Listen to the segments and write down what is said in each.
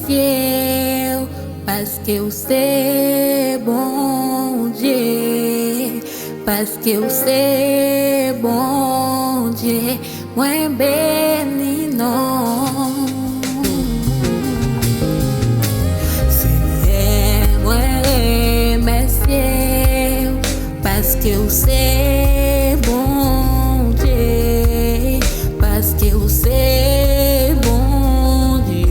remercier parce que c'est bon Dieu, parce que c'est bon Dieu, moi béni non. Seigneur, moi remercier parce que c'est bon Dieu, parce que c'est bon Dieu,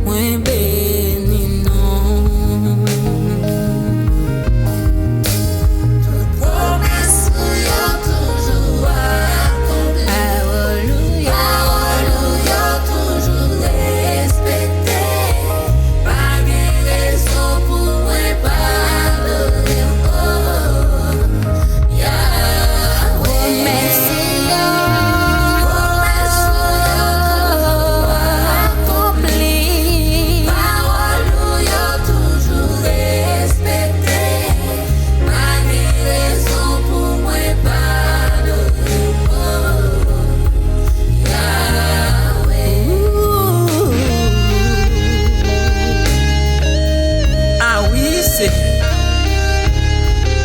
moi béni non. Toute promesse yo toujours accomplie. Alléluia, Parole yo toujours respecté. Pas de raison pour moi pardonner. Oh, Yahweh. merci Promesse accompli. Parole yo toujours respecté. Pas de raison pour moi pardonner. Oh, Yahweh. Ah oui, c'est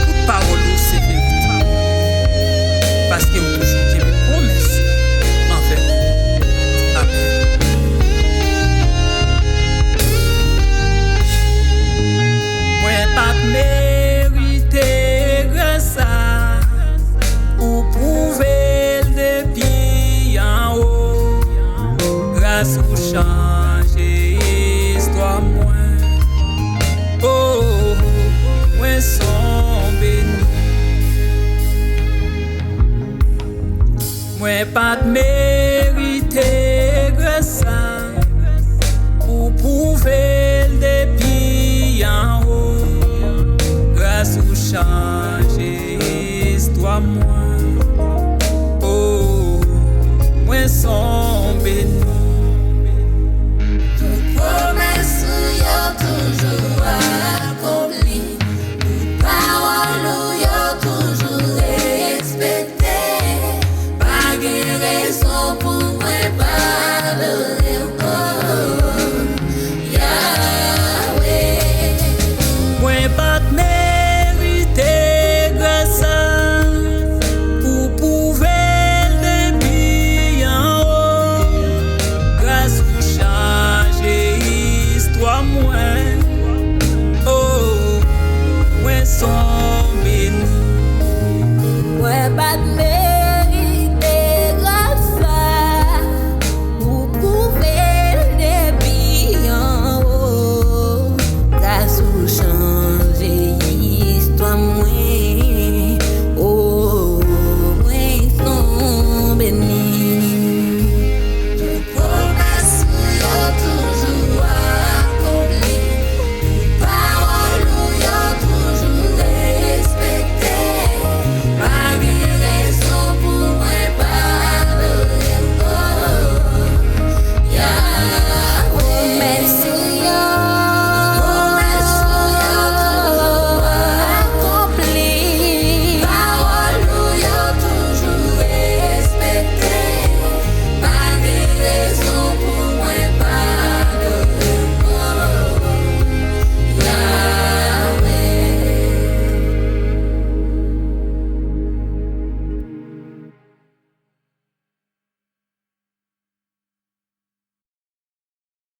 toute parole c'est véritable. Parce que vous toujours dit mes promesses. En fait. Amen. Moi pas mérité grâce à ou prouver depuis en haut. Grâce ou changer histoire moi. Oh, moi sont béni. Moi pas mérité grâce à ou prouver depuis en haut. Grâce ou changer histoire moi. Oh, moi sont